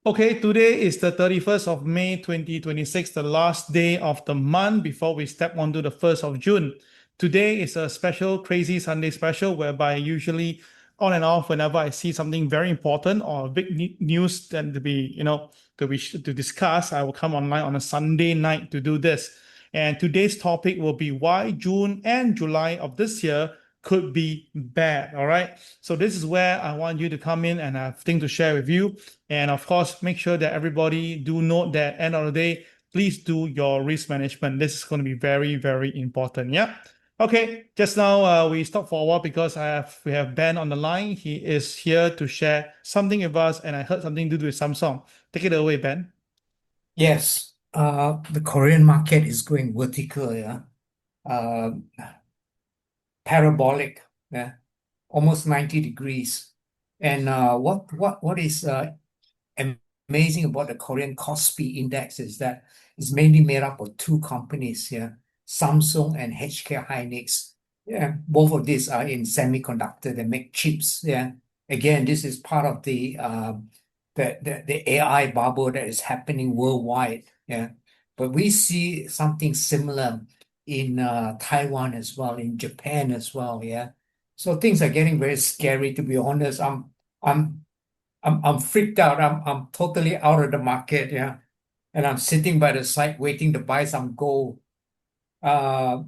Okay, today is the 31st of May 2026, the last day of the month before we step onto the 1st of June. Today is a special Crazy Sunday special whereby usually on and off whenever I see something very important or big news then to discuss, I will come online on a Sunday night to do this. And today's topic will be why June and July of this year could be bad. All right. So this is where I want you to come in and have things to share with you. And of course, make sure that everybody do note that end of the day, please do your risk management. This is going to be very, very important. Yeah. Okay. Just now we stopped for a while because we have Ben on the line. He is here to share something with us, and I heard something to do with Samsung. Take it away, Ben. Yes, the Korean market is going vertical, yeah. Uh, Parabolic, yeah, almost 90 degrees. And what is amazing about the Korean Kospi index is that it's mainly made up of two companies here, Samsung and HK Hynix. Yeah, both of these are in semiconductor. They make chips. Yeah, again, this is part of the AI bubble that is happening worldwide. Yeah, but we see something similar in Taiwan as well, in Japan as well. Yeah, so things are getting very scary. To be honest, I'm I'm freaked out. I'm totally out of the market, yeah. And I'm sitting by the side waiting to buy some gold. Uh,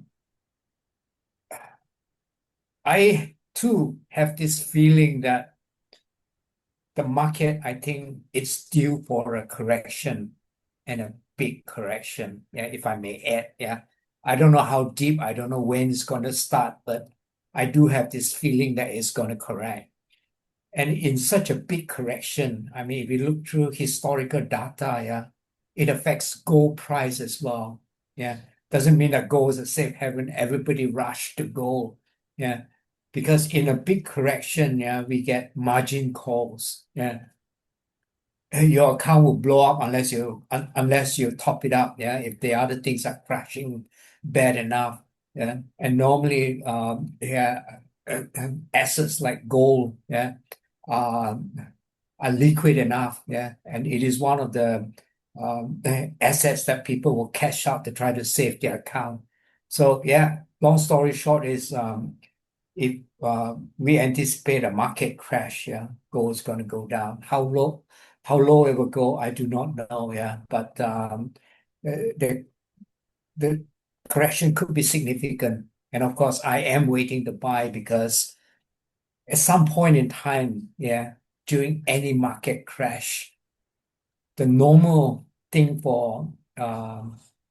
I too have this feeling that the market, I think it's due for a correction and a big correction, yeah, if I may add, yeah. I don't know how deep, I don't know when it's going to start, but I do have this feeling that it's going to correct. And in such a big correction, I mean, if you look through historical data, yeah, it affects gold price as well. Yeah. Doesn't mean that gold is a safe haven. Everybody rush to gold. Yeah. Because in a big correction, yeah, we get margin calls. Yeah. Your account will blow up unless you top it up. Yeah. If the other things are crashing bad enough. Yeah. And normally yeah, assets like gold, yeah, uh, are liquid enough, yeah, and it is one of the assets that people will cash out to try to save their account. So yeah, long story short is if we anticipate a market crash, yeah, gold is going to go down. How low it will go, I do not know, yeah, but the the correction could be significant. And of course, I am waiting to buy because at some point in time, yeah, during any market crash, the normal thing for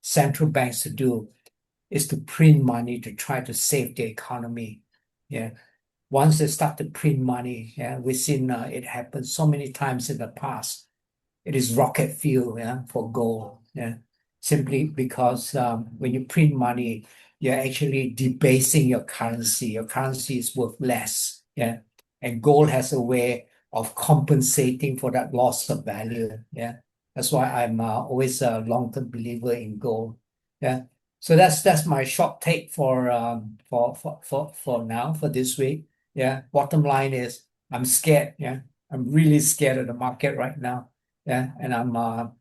central banks to do is to print money to try to save the economy. Yeah. Once they start to print money, yeah, we've seen it happen so many times in the past. It is rocket fuel, yeah, for gold. Yeah. Simply because when you print money, you're actually debasing your currency. Your currency is worth less. Yeah. And gold has a way of compensating for that loss of value. Yeah. That's why I'm always a long-term believer in gold. Yeah. So that's my short take for now, for this week. Yeah. Bottom line is I'm scared. Yeah. I'm really scared of the market right now. Yeah. And I'm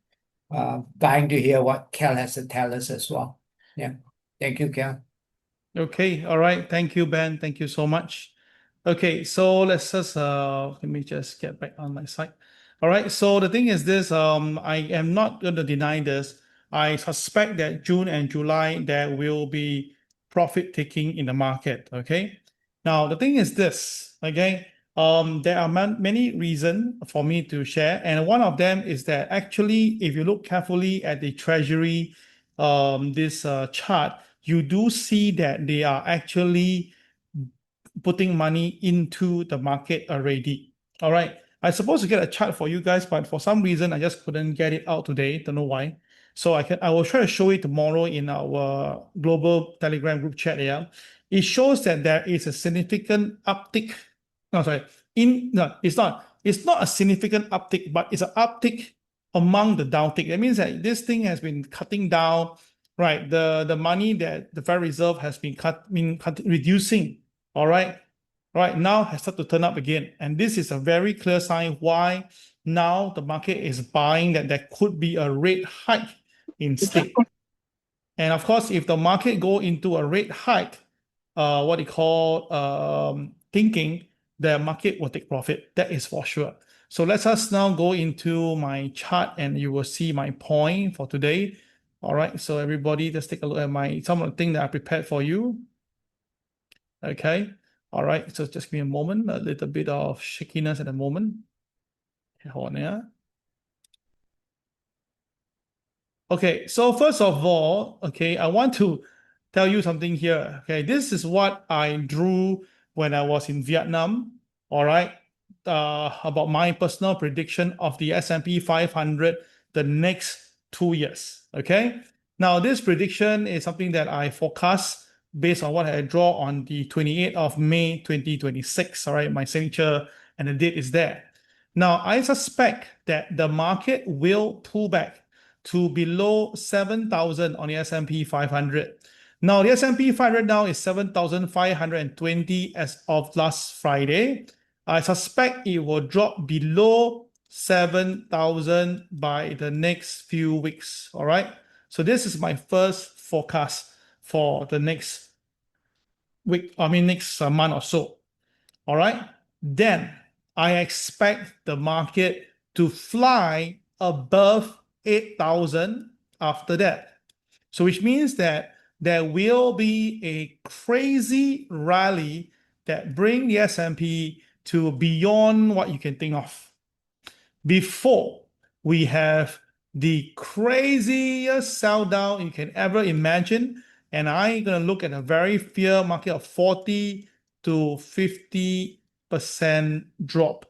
dying to hear what Cal has to tell us as well. Yeah. Thank you, Cal. Okay, all right. Thank you, Ben. Thank you so much. Okay, so let me just get back on my side. All right, so the thing is this, I am not going to deny this. I suspect that June and July there will be profit taking in the market. Okay. Now the thing is this, okay, there are many reasons for me to share, and one of them is that actually, if you look carefully at the treasury, this chart, you do see that they are actually putting money into the market already. All right. I supposed to get a chart for you guys, but for some reason I just couldn't get it out today. Don't know why. So I will try to show it tomorrow in our global Telegram group chat. Yeah. It shows that there is a significant uptick. No, sorry. No, it's not. It's not a significant uptick, but it's an uptick among the downtick. That means that this thing has been cutting down, right? The money that the Federal Reserve has been reducing. All right. Right now has started to turn up again. And this is a very clear sign why now the market is buying that there could be a rate hike instead. And of course, if the market go into a rate hike, what they call thinking, the market will take profit. That is for sure. So let us now go into my chart and you will see my point for today. All right, so everybody just take a look at some of the things that I prepared for you. Okay, all right, so just give me a moment, a little bit of shakiness at the moment. Okay, hold on, yeah. Okay, so first of all, okay, I want to tell you something here. Okay, this is what I drew when I was in Vietnam. All right, about my personal prediction of the S&P 500 the next 2 years. Okay, now this prediction is something that I forecast based on what I draw on the 28th of May 2026. All right, my signature and the date is there. Now I suspect that the market will pull back to below 7,000 on the S&P 500. Now, the S&P 500 now is 7,520 as of last Friday. I suspect it will drop below 7,000 by the next few weeks. All right. So this is my first forecast for the next week, next month or so. All right. Then I expect the market to fly above 8,000 after that. So which means that there will be a crazy rally that bring the S&P to beyond what you can think of. Before we have the craziest sell down you can ever imagine, and I'm going to look at a very fair market of 40 to 50% drop.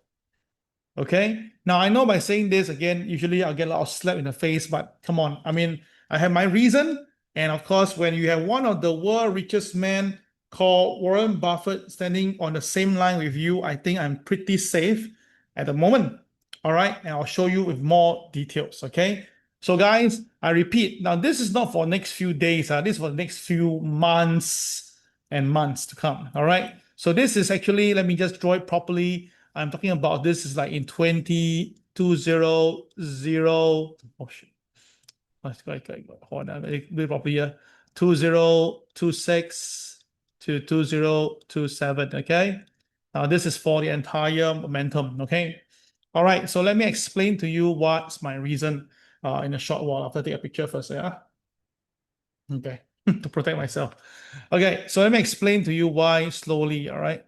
Okay. Now I know by saying this again, usually I'll get a lot of slap in the face, but come on. I mean, I have my reason. And of course, when you have one of the world richest men called Warren Buffett standing on the same line with you, I think I'm pretty safe at the moment. All right. And I'll show you with more details. Okay. So guys, I repeat, now this is not for next few days. This is for the next few months and months to come. All right. So this is actually, let me just draw it properly. I'm talking about this is like in 2020. Oh shit. Let's go. Hold on. Do it properly here. 2026 to 2027. Okay. Now this is for the entire momentum. Okay. All right. So let me explain to you what's my reason in a short while after I take a picture first. Yeah. Okay. To protect myself. Okay. So let me explain to you why slowly. All right.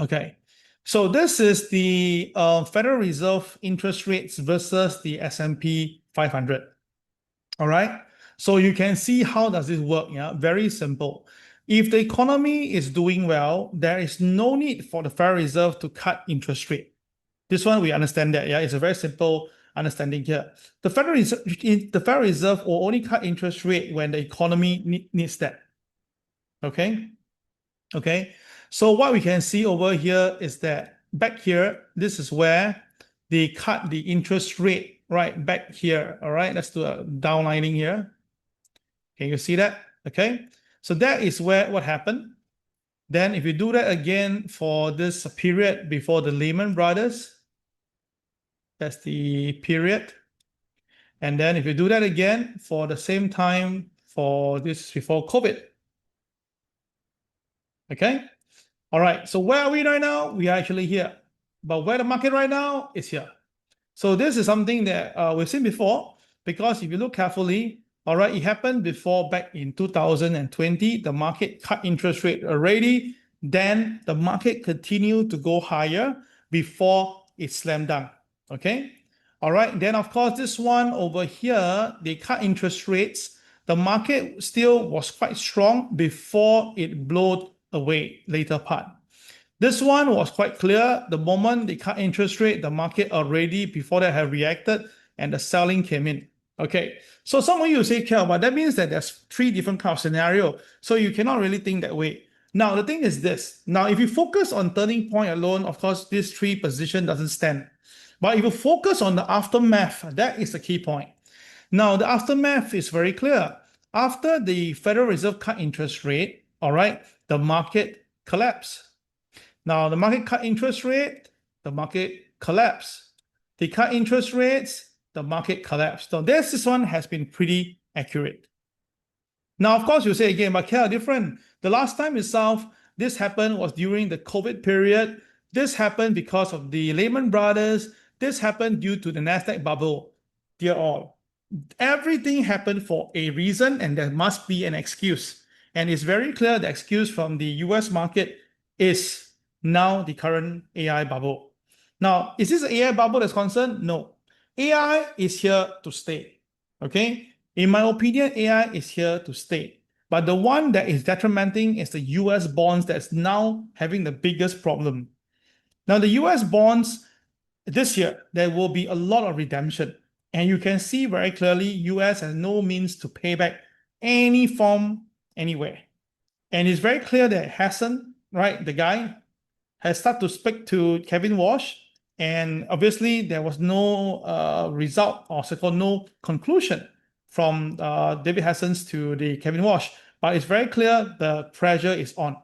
Okay, so this is the Federal Reserve interest rates versus the S&P 500. All right, so you can see how does this work. Yeah, very simple. If the economy is doing well, there is no need for the Federal Reserve to cut interest rate. This one we understand that. Yeah, it's a very simple understanding here. The Federal Reserve will only cut interest rate when the economy needs that. Okay. Okay, so what we can see over here is that back here, this is where they cut the interest rate right back here. All right, let's do a downlining here. Can you see that? Okay, so that is where what happened. Then if you do that again for this period before the Lehman Brothers, that's the period. And then if you do that again for the same time for this before COVID. Okay. All right, so where are we right now? We are actually here. But where the market right now is here. So this is something that we've seen before, because if you look carefully, all right, it happened before back in 2020, the market cut interest rate already. Then the market continued to go higher before it slammed down. Okay. All right. Then of course, this one over here, they cut interest rates. The market still was quite strong before it blew away later part. This one was quite clear. The moment they cut interest rate, the market already before that had reacted and the selling came in. Okay, so some of you say, Kel, but that means that there's three different kind of scenario. So you cannot really think that way. Now, the thing is this. Now, if you focus on turning point alone, of course, this three position doesn't stand. But if you focus on the aftermath, that is the key point. Now, the aftermath is very clear. After the Federal Reserve cut interest rate, all right, the market collapse. Now, the market cut interest rate, the market collapse. They cut interest rates, the market collapsed. So this one has been pretty accurate. Now, of course, you say again, but Kel, different. The last time itself, this happened was during the COVID period. This happened because of the Lehman Brothers. This happened due to the Nasdaq bubble. Dear all, everything happened for a reason, and there must be an excuse. And it's very clear the excuse from the US market is now the current AI bubble. Now, is this an AI bubble that's concerned? No. AI is here to stay. Okay? In my opinion, AI is here to stay. But the one that is detrimenting is the US bonds that's now having the biggest problem. Now, the US bonds, this year, there will be a lot of redemption. And you can see very clearly, US has no means to pay back any form anywhere. And it's very clear that Hassan, right, the guy, has started to speak to Kevin Walsh. And obviously, there was no result or so-called no conclusion from David Hassan's to the Kevin Walsh. But it's very clear the pressure is on.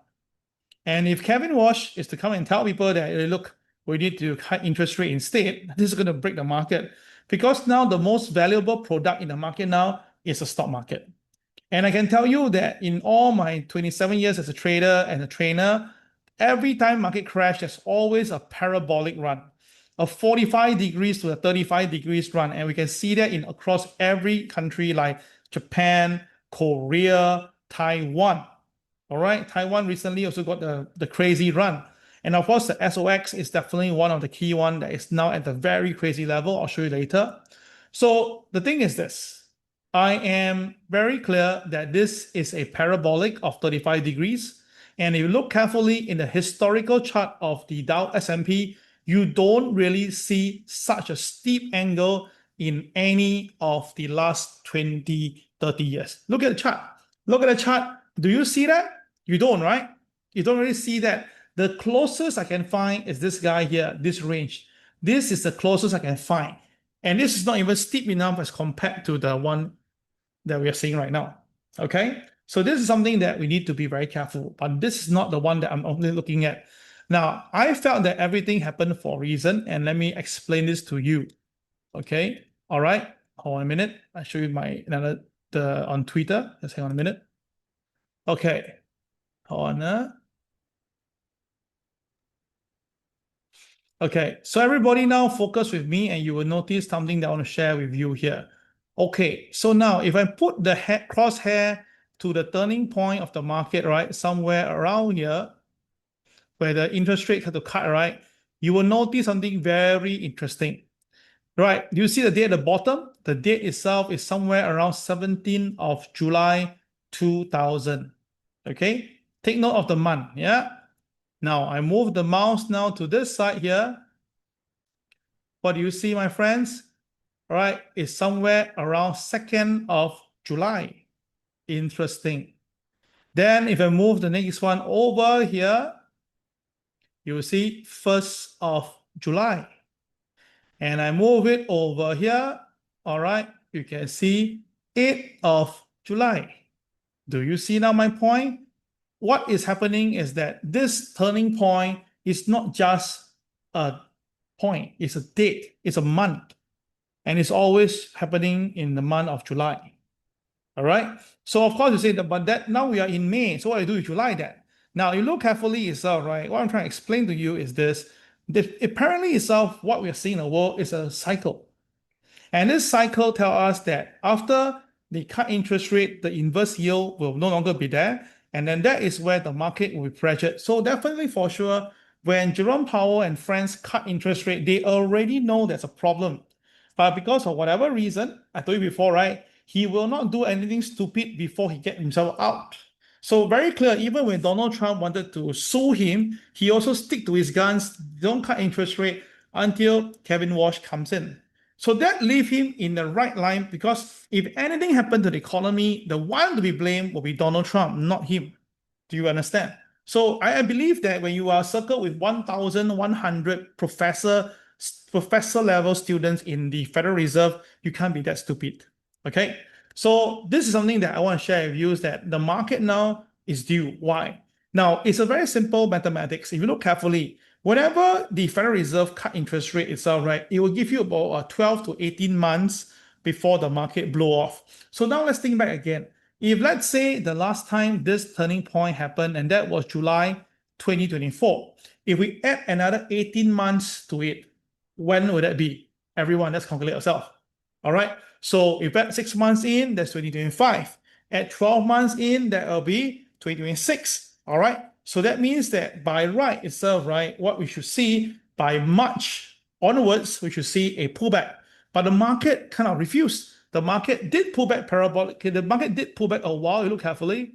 And if Kevin Walsh is to come and tell people that, hey, look, we need to cut interest rate instead, this is going to break the market. Because now the most valuable product in the market now is the stock market. And I can tell you that in all my 27 years as a trader and a trainer, every time market crash, there's always a parabolic run, a 45 degrees to a 35 degrees run. And we can see that in across every country like Japan, Korea, Taiwan. All right, Taiwan recently also got the crazy run. And of course, the SOX is definitely one of the key one that is now at the very crazy level. I'll show you later. So the thing is this, I am very clear that this is a parabolic of 35 degrees. And if you look carefully in the historical chart of the Dow S&P, you don't really see such a steep angle in any of the last 20, 30 years. Look at the chart. Look at the chart. Do you see that? You don't, right? You don't really see that. The closest I can find is this guy here, this range. This is the closest I can find. And this is not even steep enough as compared to the one that we are seeing right now. Okay? So this is something that we need to be very careful. But this is not the one that I'm only looking at. Now, I felt that everything happened for a reason. And let me explain this to you. Okay? All right? Hold on a minute. I'll show you my on Twitter. Just hang on a minute. Okay. Hold on. Okay, so everybody now focus with me and you will notice something that I want to share with you here. Okay, so now if I put the crosshair to the turning point of the market, right, somewhere around here, where the interest rates have to cut, right, you will notice something very interesting. Right, you see the date at the bottom? The date itself is somewhere around 17th of July 2000. Okay, take note of the month, yeah? Now, I move the mouse now to this side here. What do you see, my friends? All right, it's somewhere around 2nd of July. Interesting. Then if I move the next one over here, you will see 1st of July. And I move it over here. All right, you can see 8th of July. Do you see now my point? What is happening is that this turning point is not just a point, it's a date, it's a month, and it's always happening in the month of July. All right. So of course you say that, but that now we are in May. So what do you do with July then? Now you look carefully itself, right? What I'm trying to explain to you is this. Apparently itself, what we are seeing in the world is a cycle. And this cycle tells us that after they cut interest rate, the inverse yield will no longer be there. And then that is where the market will be pressured. So definitely for sure, when Jerome Powell and friends cut interest rate, they already know there's a problem. But because of whatever reason, I told you before, right? He will not do anything stupid before he gets himself out. So very clear, even when Donald Trump wanted to sue him, he also stick to his guns, don't cut interest rate until Kevin Walsh comes in. So that leave him in the right line because if anything happened to the economy, the one to be blamed will be Donald Trump, not him. Do you understand? So I believe that when you are circled with 1,100 professor level students in the Federal Reserve, you can't be that stupid. Okay? So this is something that I want to share with you is that the market now is due. Why? Now, it's a very simple mathematics. If you look carefully, whenever the Federal Reserve cut interest rate itself, right, it will give you about 12 to 18 months before the market blow off. So now let's think back again. If let's say the last time this turning point happened, and that was July 2024, if we add another 18 months to it, when would that be? Everyone, let's calculate yourself. All right. So if at 6 months in, that's 2025. At 12 months in, that will be 2026. All right. So that means that by right itself, right, what we should see by March onwards, we should see a pullback. But the market kind of refused. The market did pull back parabolic. The market did pull back a while. You look carefully.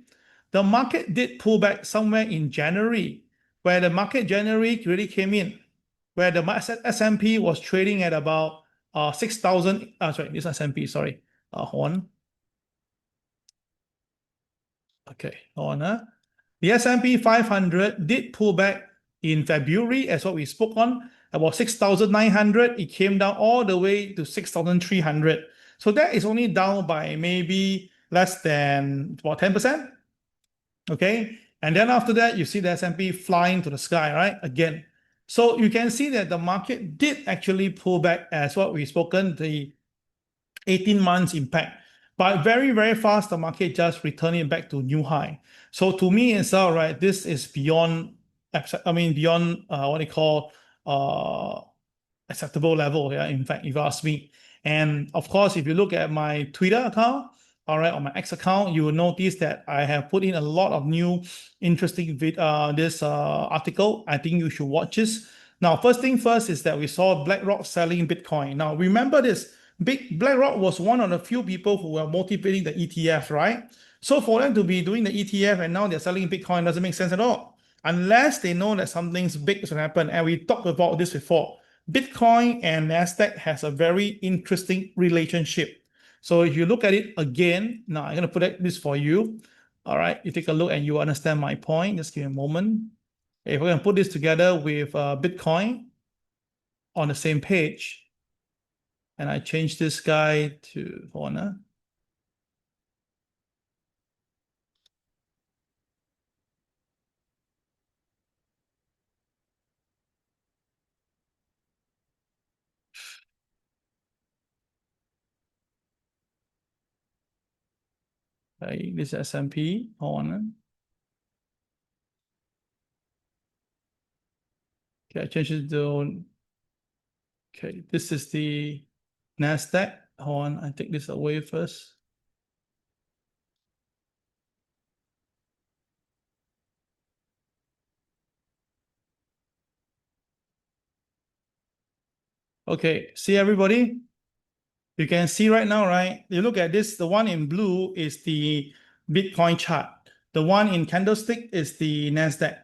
The market did pull back somewhere in January, where the market January really came in, where the S&P was trading at about 6,000. Sorry, this S&P. Sorry, hold on. Okay, hold on. The S&P 500 did pull back in February, as what we spoke on, about 6,900. It came down all the way to 6,300. So that is only down by maybe less than about 10%. Okay, and then after that, you see the S&P flying to the sky, right? Again. So you can see that the market did actually pull back as what we've spoken, the 18 months impact. But very, very fast, the market just returning back to new high. So to me itself, right, this is beyond, beyond what they call acceptable level. Yeah, in fact, if you ask me. And of course, if you look at my Twitter account, all right, on my X account, you will notice that I have put in a lot of new interesting article. I think you should watch this. Now, first thing first is that we saw BlackRock selling Bitcoin. Now, remember this. BlackRock was one of the few people who were motivating the ETF, right? So for them to be doing the ETF and now they're selling Bitcoin doesn't make sense at all, unless they know that something's big is going to happen. And we talked about this before. Bitcoin and NASDAQ has a very interesting relationship. So if you look at it again, now I'm going to put this for you. All right, you take a look and you understand my point. Just give me a moment. If we're going to put this together with Bitcoin on the same page, and I change this guy to Honor. Okay, this is S&P. Honor. Okay, I change it to, okay, this is the NASDAQ. Hold on, I take this away first. Okay, see everybody? You can see right now, right? You look at this, the one in blue is the Bitcoin chart. The one in candlestick is the NASDAQ,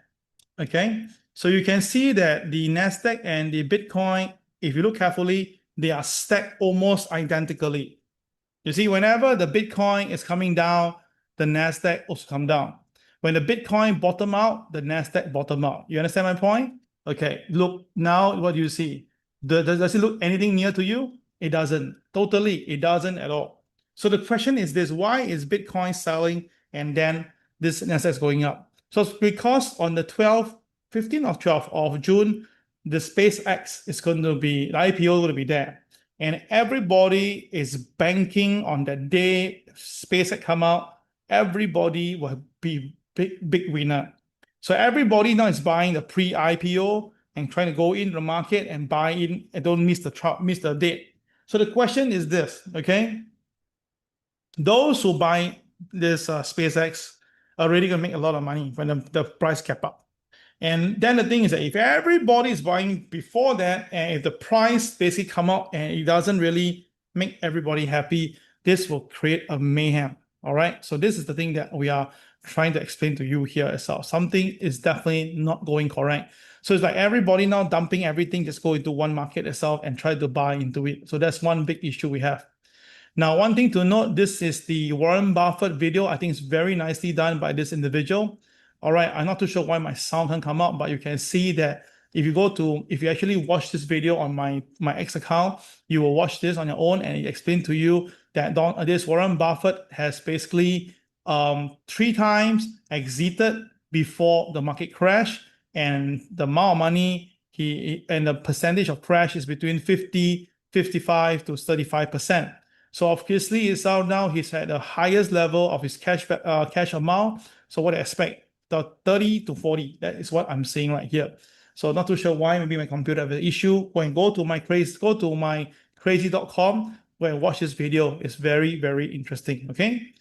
okay? So you can see that the NASDAQ and the Bitcoin, if you look carefully, they are stacked almost identically. You see, whenever the Bitcoin is coming down, the NASDAQ also come down. When the Bitcoin bottom out, the NASDAQ bottom out. You understand my point? Okay, look, now what do you see? Does it look anything near to you? It doesn't. Totally, it doesn't at all. So the question is this, why is Bitcoin selling and then this NASDAQ is going up? So it's because on the 15th of 12th of June, the SpaceX is going to be, the IPO is going to be there. And everybody is banking on the day SpaceX come out, everybody will be big winner. So everybody now is buying the pre-IPO and trying to go in the market and buy in and don't miss the date. So the question is this, okay? Those who buy this SpaceX are really going to make a lot of money when the price cap up. And then the thing is that if everybody is buying before that, and if the price basically come out and it doesn't really make everybody happy, this will create a mayhem. All right. So this is the thing that we are trying to explain to you here as well. Something is definitely not going correct. So it's like everybody now dumping everything, just go into one market itself and try to buy into it. So that's one big issue we have. Now, one thing to note, this is the Warren Buffett video. I think it's very nicely done by this individual. All right, I'm not too sure why my sound can come up, but you can see that if you actually watch this video on my X account, you will watch this on your own and it explains to you that this Warren Buffett has basically 3 times exited before the market crash, and the amount of money and the percentage of crash is between 50, 55 to 35%. So obviously itself now he's at the highest level of his cash amount. So what I expect, the 30 to 40, that is what I'm seeing right here. So not too sure why, maybe my computer have an issue. Go to my CRAZII.com, go and watch this video. It's very, very interesting. Okay.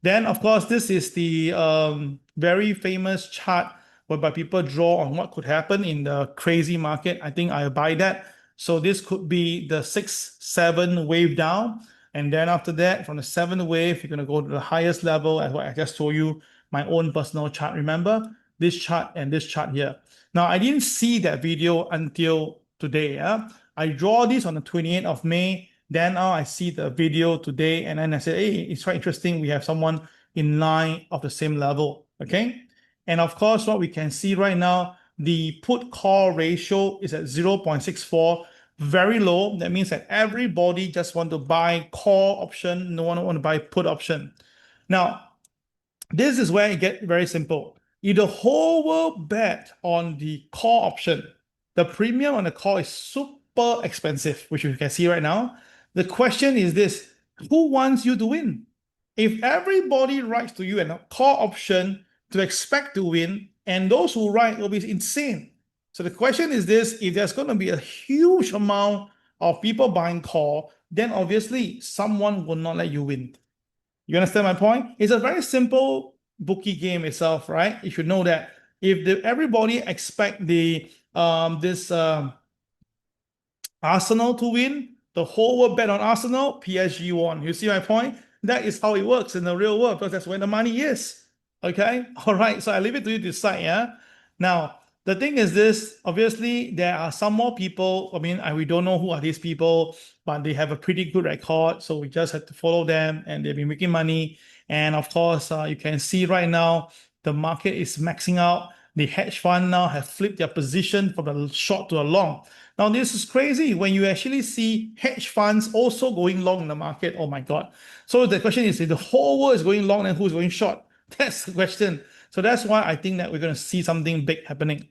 Then of course, this is the very famous chart whereby people draw on what could happen in the crazy market. I think I buy that. So this could be the 6, 7 wave down. And then after that, from the 7th wave, you're going to go to the highest level as what I just told you, my own personal chart. Remember this chart and this chart here. Now, I didn't see that video until today. Yeah? I draw this on the 28th of May. Then I see the video today, and then I said, hey, it's quite interesting. We have someone in line of the same level. Okay. And of course, what we can see right now, the put call ratio is at 0.64, very low. That means that everybody just want to buy call option. No one want to buy put option. Now, this is where it gets very simple. If the whole world bet on the call option, the premium on the call is super expensive, which you can see right now. The question is this: who wants you to win? If everybody writes to you and a call option to expect to win, and those who write will be insane. So the question is this: if there's going to be a huge amount of people buying call, then obviously someone will not let you win. You understand my point? It's a very simple bookie game itself, right? You should know that if everybody expect this Arsenal to win, the whole world bet on Arsenal, PSG won. You see my point? That is how it works in the real world, because that's where the money is. Okay? All right. So I leave it to you to decide. Yeah. Now, the thing is this, obviously, there are some more people. I mean, we don't know who are these people, but they have a pretty good record. So we just have to follow them, and they've been making money. And of course, you can see right now, the market is maxing out. The hedge fund now have flipped their position from the short to the long. Now, this is crazy when you actually see hedge funds also going long in the market. Oh my God. So the question is, if the whole world is going long, then who's going short? That's the question. So that's why I think that we're going to see something big happening.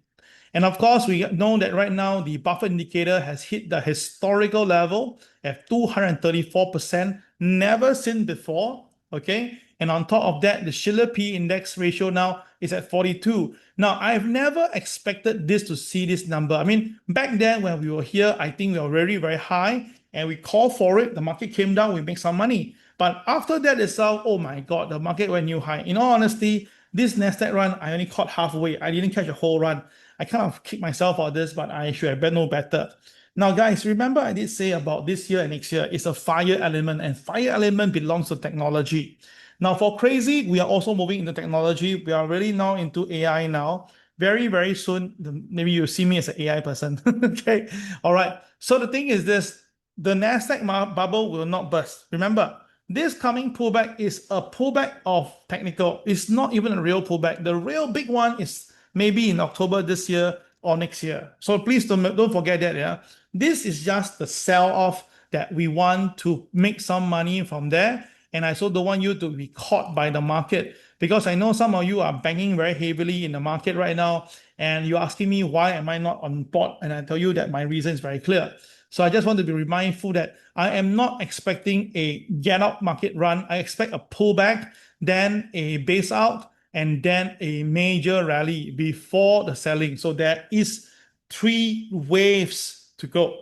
And of course, we know that right now the Buffett indicator has hit the historical level at 234%, never seen before. Okay. And on top of that, the Schiller P index ratio now is at 42. Now, I've never expected this to see this number. I mean, back then when we were here, I think we were very, very high and we called for it. The market came down, we make some money. But after that itself, oh my God, the market went new high. In all honesty, this Nasdaq run, I only caught halfway. I didn't catch a whole run. I kind of kicked myself out of this, but I should have been no better. Now, guys, remember I did say about this year and next year, it's a fire element, and fire element belongs to technology. Now, for CRAZII, we are also moving into technology. We are really now into AI now. Very, very soon, maybe you'll see me as an AI person. Okay. All right. So the thing is this, the Nasdaq bubble will not burst. Remember, this coming pullback is a pullback of technical. It's not even a real pullback. The real big one is maybe in October this year or next year. So please don't forget that. Yeah, this is just the sell off that we want to make some money from there. And I also don't want you to be caught by the market, because I know some of you are banking very heavily in the market right now, and you're asking me why am I not on board, and I tell you that my reason is very clear. So I just want to be mindful that I am not expecting a get out market run. I expect a pullback, then a base out, and then a major rally before the selling. So there is 3 waves to go.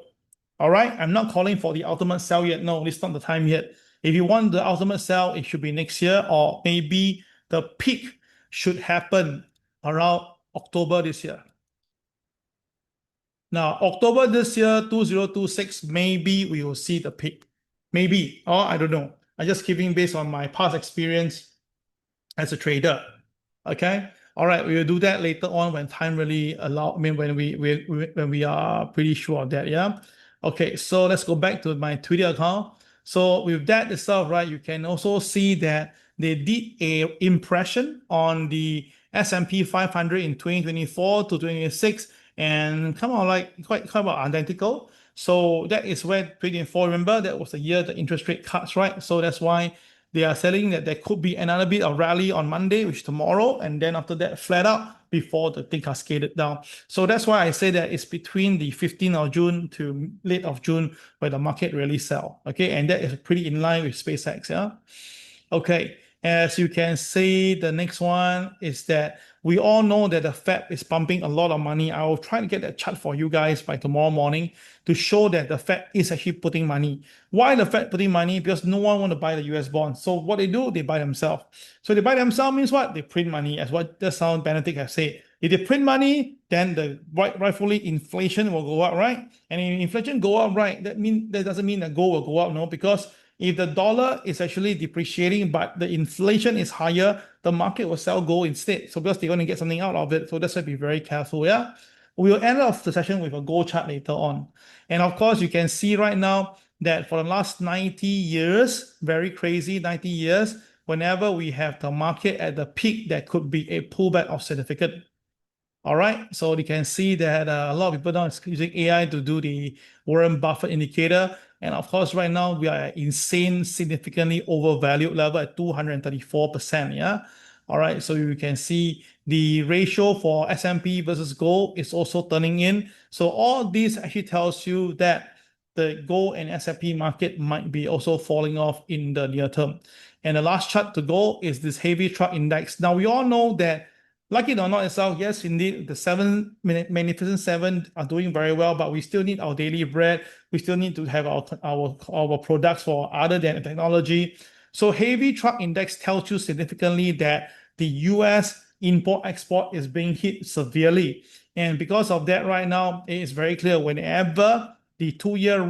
All right. I'm not calling for the ultimate sell yet. No, it's not the time yet. If you want the ultimate sell, it should be next year, or maybe the peak should happen around October this year. Now, October this year, 2026, maybe we will see the peak. Maybe, or I don't know. I'm just giving based on my past experience as a trader. Okay. All right. We will do that later on when time really allow. I mean, when we are pretty sure of that. Yeah. Okay. So let's go back to my Twitter account. So with that itself, right, you can also see that they did a impression on the S&P 500 in 2024 to 2026, and come on, like quite about identical. So that is where 2024, remember, that was the year the interest rate cuts, right? So that's why They are saying that there could be another bit of rally on Monday, which is tomorrow, and then after that, flat out before the thing cascaded down. So that's why I say that it's between the 15th of June to late of June where the market really sell. Okay, and that is pretty in line with SpaceX. Yeah. Okay, as you can see, the next one is that we all know that the Fed is pumping a lot of money. I will try to get that chart for you guys by tomorrow morning to show that the Fed is actually putting money. Why the Fed putting money? Because no one want to buy the US bonds. So what they do, they buy themselves. So they buy themselves means what? They print money, as what the sound Benedict has said. If they print money, then the rightfully inflation will go up, right? And if inflation go up, right, that doesn't mean that gold will go up, no, because if the dollar is actually depreciating, but the inflation is higher, the market will sell gold instead. So because they're going to get something out of it. So that's why be very careful. Yeah. We'll end off the session with a gold chart later on. And of course, you can see right now that for the last 90 years, very crazy 90 years, whenever we have the market at the peak, there could be a pullback of significant. All right, so you can see that a lot of people now is using AI to do the Warren Buffett indicator. And of course, right now we are at insane, significantly overvalued level at 234%. Yeah. All right, so you can see the ratio for S&P versus gold is also turning in. So all this actually tells you that the gold and S&P market might be also falling off in the near term. And the last chart to go is this heavy truck index. Now we all know that, like it or not itself, yes, indeed, the Magnificent Seven are doing very well, but we still need our daily bread. We still need to have our products for other than technology. So heavy truck index tells you significantly that the US import-export is being hit severely. And because of that right now, it is very clear whenever the two-year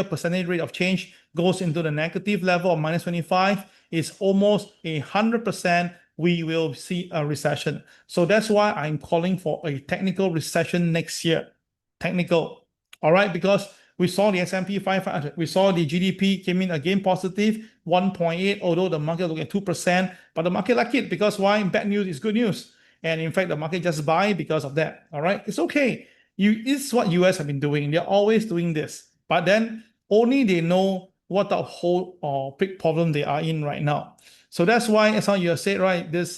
percentage rate of change goes into the negative level of -25, it's almost 100% we will see a recession. So that's why I'm calling for a technical recession next year. Technical. All right, because we saw the S&P 500, we saw the GDP came in again positive, 1.8, although the market looked at 2%, but the market liked it because why? Bad news is good news. And in fact, the market just buy because of that. All right, it's okay. It's what US have been doing. They're always doing this. But then only they know what the whole or big problem they are in right now. So that's why, as how you have said, right, this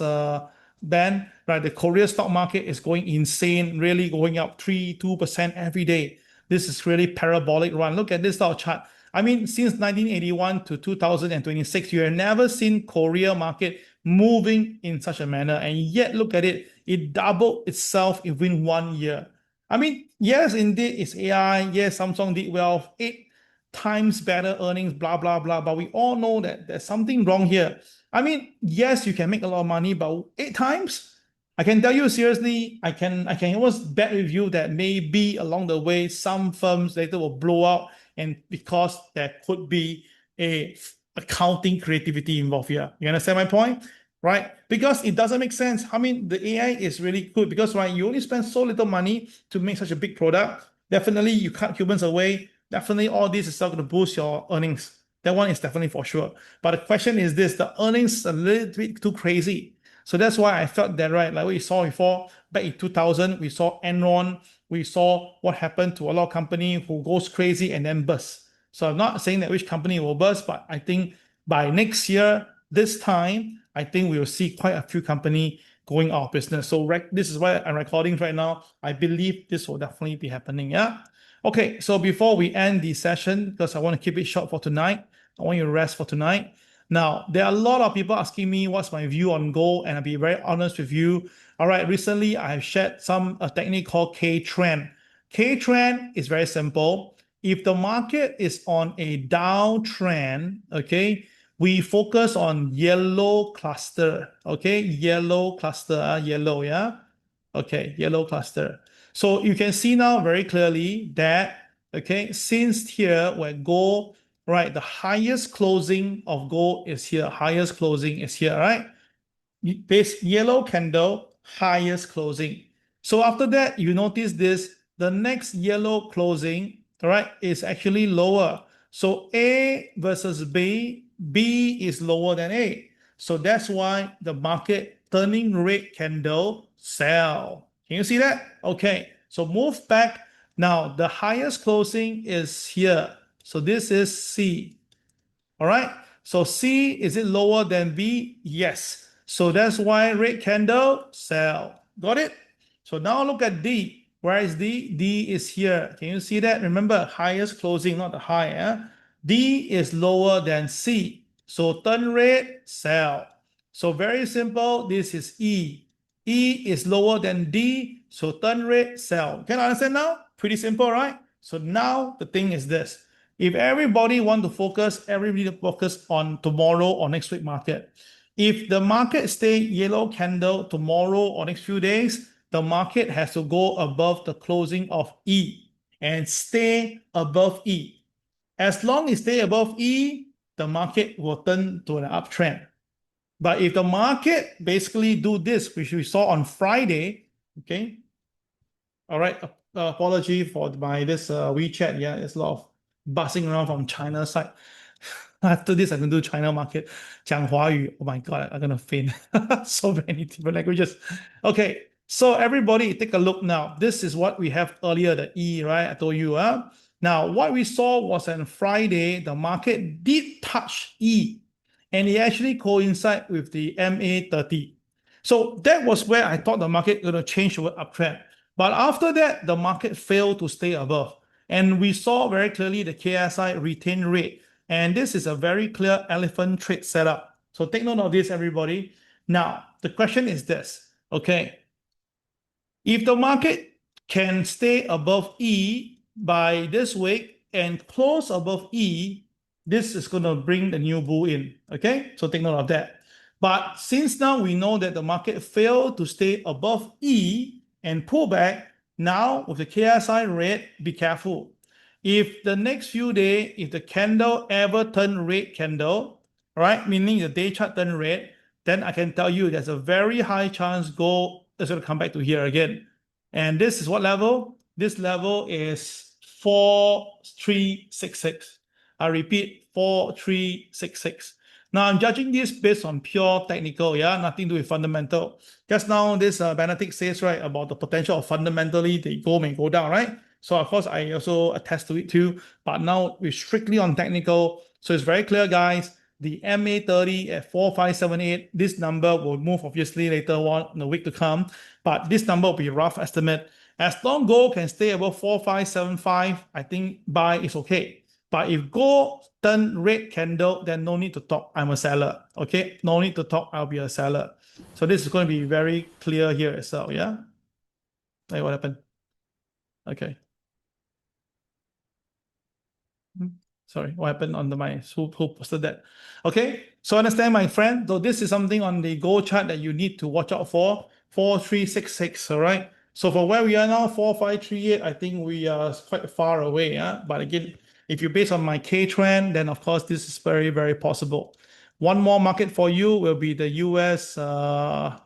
ban, right, the Korea stock market is going insane, really going up 2% every day. This is really parabolic run. Look at this stock chart. I mean, since 1981 to 2026, you have never seen Korea market moving in such a manner. And yet, look at it, it doubled itself within 1 year. I mean, yes, indeed, it's AI. Yes, Samsung did well, 8 times better earnings, blah, blah, blah. But we all know that there's something wrong here. I mean, yes, you can make a lot of money, but 8 times? I can tell you seriously, I can almost bet with you that maybe along the way, some firms later will blow out, and because there could be a accounting creativity involved here. You understand my point? Right? Because it doesn't make sense. I mean, the AI is really good because, right, you only spend so little money to make such a big product. Definitely, you cut humans away. Definitely, all this is still going to boost your earnings. That one is definitely for sure. But the question is this, the earnings are a little bit too crazy. So that's why I felt that, right, like what you saw before, back in 2000, we saw Enron, we saw what happened to a lot of company who goes crazy and then burst. So I'm not saying that which company will burst, but I think by next year, this time, I think we will see quite a few company going out of business. So this is why I'm recording right now. I believe this will definitely be happening. Yeah. Okay. So before we end the session, because I want to keep it short for tonight, I want you to rest for tonight. Now, there are a lot of people asking me what's my view on gold, and I'll be very honest with you. All right, recently I have shared a technique called K-trend. K-trend is very simple. If the market is on a downtrend, okay, we focus on yellow cluster, okay, yellow cluster, yellow, yeah, okay, yellow cluster. So you can see now very clearly that, okay, since here where gold, right, the highest closing of gold is here, highest closing is here, right? This yellow candle, highest closing. So after that, you notice this, the next yellow closing, all right, is actually lower. So A versus B, B is lower than A. So that's why the market turning red candle sell. Can you see that? Okay, so move back. Now the highest closing is here. So this is C. All right. So C, is it lower than B? Yes. So that's why red candle, sell. Got it? So now look at D. Where is D? D is here. Can you see that? Remember, highest closing, not the high. D is lower than C. So turn red, sell. So very simple. This is E. E is lower than D. So turn red, sell. Can you understand now? Pretty simple, right? So now the thing is this. If everybody want to focus, everybody to focus on tomorrow or next week market. If the market stay yellow candle tomorrow or next few days, the market has to go above the closing of E and stay above E. As long as stay above E, the market will turn to an uptrend. But if the market basically do this, which we saw on Friday, okay, all right, apology for my this WeChat. Yeah, there's a lot of buzzing around from China side. After this, I can do China market. 讲华语. Oh my God, I'm gonna faint. So many different languages. Okay, so everybody take a look now. This is what we have earlier, the E, right? I told you. Now, what we saw was on Friday, the market did touch E, and it actually coincide with the MA30. So that was where I thought the market going to change toward uptrend. But after that, the market failed to stay above. And we saw very clearly the KSI retain rate. And this is a very clear elephant trade setup. So take note of this, everybody. Now, the question is this, okay? If the market can stay above E by this week and close above E, this is going to bring the new bull in, okay? So take note of that. But since now we know that the market failed to stay above E and pull back, now with the KSI red, be careful. If the next few days, if the candle ever turn red candle, right, meaning the day chart turn red, then I can tell you there's a very high chance gold is going to come back to here again. And this is what level? This level is 4366. I repeat, 4366. Now I'm judging this based on pure technical, yeah, nothing to do with fundamental. Just now, this Benedict says, right, about the potential of fundamentally the gold may go down, right? So of course, I also attest to it too. But now we're strictly on technical. So it's very clear, guys. The MA30 at 4578, this number will move obviously later on in the week to come. But this number will be a rough estimate. As long gold can stay above 4575, I think buy is okay. But if gold turn red candle, then no need to talk. I'm a seller. Okay, no need to talk. I'll be a seller. So this is going to be very clear here as well. Yeah. Hey, what happened? Okay. Sorry, what happened on my who posted that? Okay, so understand, my friend. So this is something on the gold chart that you need to watch out for. 4366. All right. So for where we are now, 4538, I think we are quite far away. But again, if you base on my K trend, then of course this is very, very possible. One more market for you will be the US Dow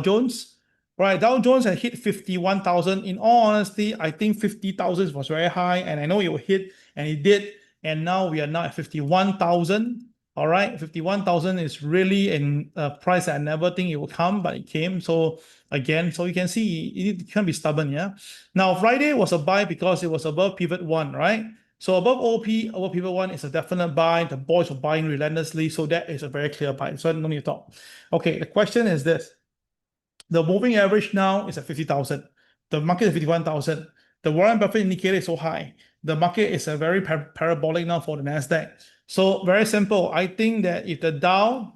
Jones. Right, Dow Jones had hit 51,000. In all honesty, I think 50,000 was very high, and I know it will hit, and it did. And now we are now at 51,000. All right, 51,000 is really a price that I never think it would come, but it came. So again, so you can see it can be stubborn, yeah. Now Friday was a buy because it was above pivot one, right? So above OP, above pivot one is a definite buy. The boys were buying relentlessly, so that is a very clear buy. So no need to talk. Okay, the question is this. The moving average now is at 50,000. The market is 51,000. The Warren Buffett indicator is so high. The market is a very parabolic now for the NASDAQ. So very simple. I think that if the Dow,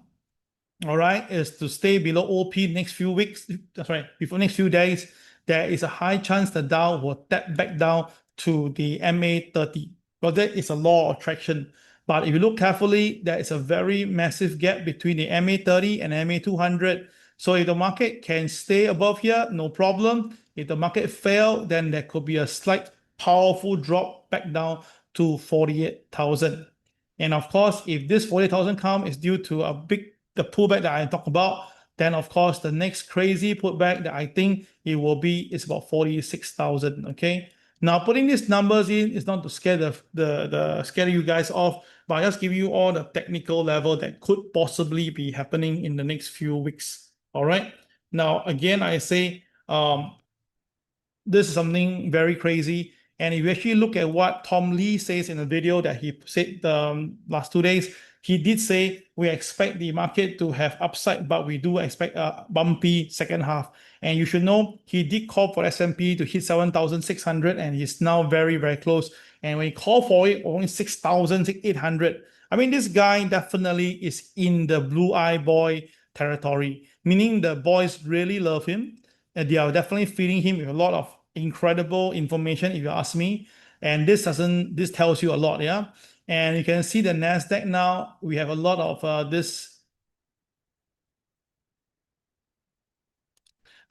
all right, is to stay below OP next few weeks, sorry, before next few days, there is a high chance the Dow will tap back down to the MA30. But that is a law of attraction. But if you look carefully, there is a very massive gap between the MA30 and MA200. So if the market can stay above here, no problem. If the market fail, then there could be a slight powerful drop back down to 48,000. And of course, if this 48,000 come is due to the pullback that I talked about, then of course the next crazy pullback that I think it will be is about 46,000. Okay. Now putting these numbers in is not to scare scare you guys off, but I just give you all the technical level that could possibly be happening in the next few weeks. All right. Now, again, I say this is something very crazy. And if you actually look at what Tom Lee says in the video that he said last 2 days, he did say we expect the market to have upside, but we do expect a bumpy second half. And you should know he did call for S&P to hit 7,600, and he's now very, very close. And when he called for it, only 6,800. I mean, this guy definitely is in the blue eye boy territory, meaning the boys really love him, and they are definitely feeding him with a lot of incredible information, if you ask me. And this tells you a lot, yeah. And you can see the Nasdaq now. We have a lot of this.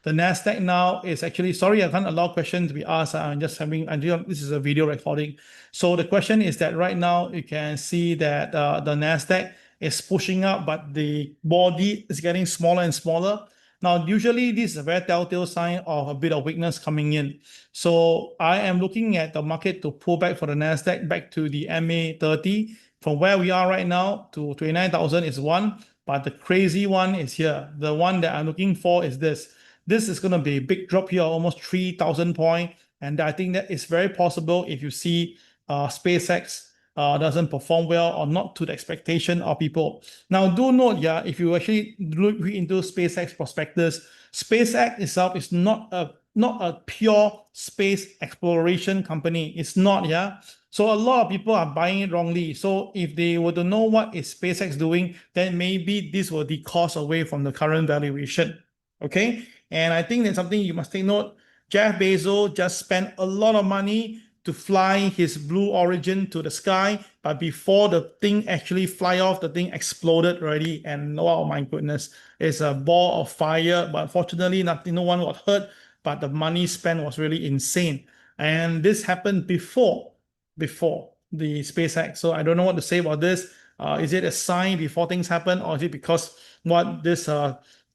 The Nasdaq now is actually, sorry, I can't allow questions to be asked. This is a video recording. So the question is that right now you can see that the Nasdaq is pushing up, but the body is getting smaller and smaller. Now, usually this is a very telltale sign of a bit of weakness coming in. So I am looking at the market to pull back for the Nasdaq back to the MA30. From where we are right now to 29,000 is one, but the crazy one is here. The one that I'm looking for is this. This is going to be a big drop here, almost 3,000 points. And I think that is very possible if you see SpaceX doesn't perform well or not to the expectation of people. Now, do note, yeah, if you actually look into SpaceX prospectus, SpaceX itself is not a pure space exploration company. It's not, yeah. So a lot of people are buying it wrongly. So if they were to know what is SpaceX doing, then maybe this will decost away from the current valuation. Okay. And I think that's something you must take note. Jeff Bezos just spent a lot of money to fly his Blue Origin to the sky, but before the thing actually fly off, the thing exploded already. And oh my goodness, it's a ball of fire. But fortunately, no one got hurt, but the money spent was really insane. And this happened before the SpaceX. So I don't know what to say about this. Is it a sign before things happen, or is it because what this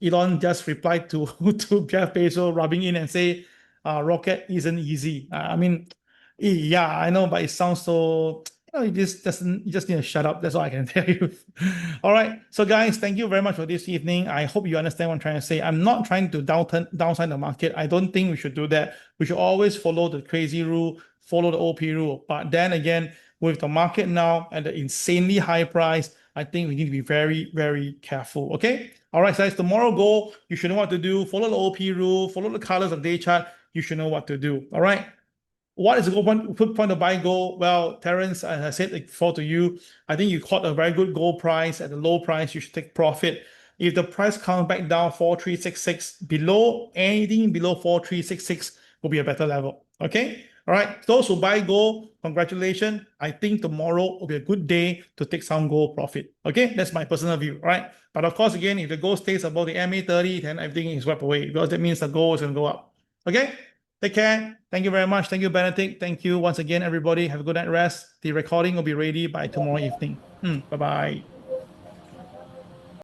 Elon just replied to to Jeff Bezos, rubbing in and say, "Rocket isn't easy." I mean, yeah, I know, but it sounds so. You just need to shut up. That's all I can tell you. All right, so guys, thank you very much for this evening. I hope you understand what I'm trying to say. I'm not trying to downside the market. I don't think we should do that. We should always follow the crazy rule, follow the OP rule. But then again, with the market now at the insanely high price, I think we need to be very, very careful. Okay. All right, guys. Tomorrow goal, you should know what to do. Follow the OP rule. Follow the colors of day chart. You should know what to do. All right. What is a good point to buy gold? Well, Terence, as I said before to you, I think you caught a very good gold price at a low price. You should take profit. If the price comes back down 4,366 below, anything below 4,366 will be a better level. Okay. All right. Those who buy gold, congratulations. I think tomorrow will be a good day to take some gold profit. Okay. That's my personal view. All right. But of course, again, if the gold stays above the MA30, then everything is swept away because that means the gold is going to go up. Okay. Take care. Thank you very much. Thank you, Benedict. Thank you once again, everybody. Have a good night rest. The recording will be ready by tomorrow evening. Bye-bye.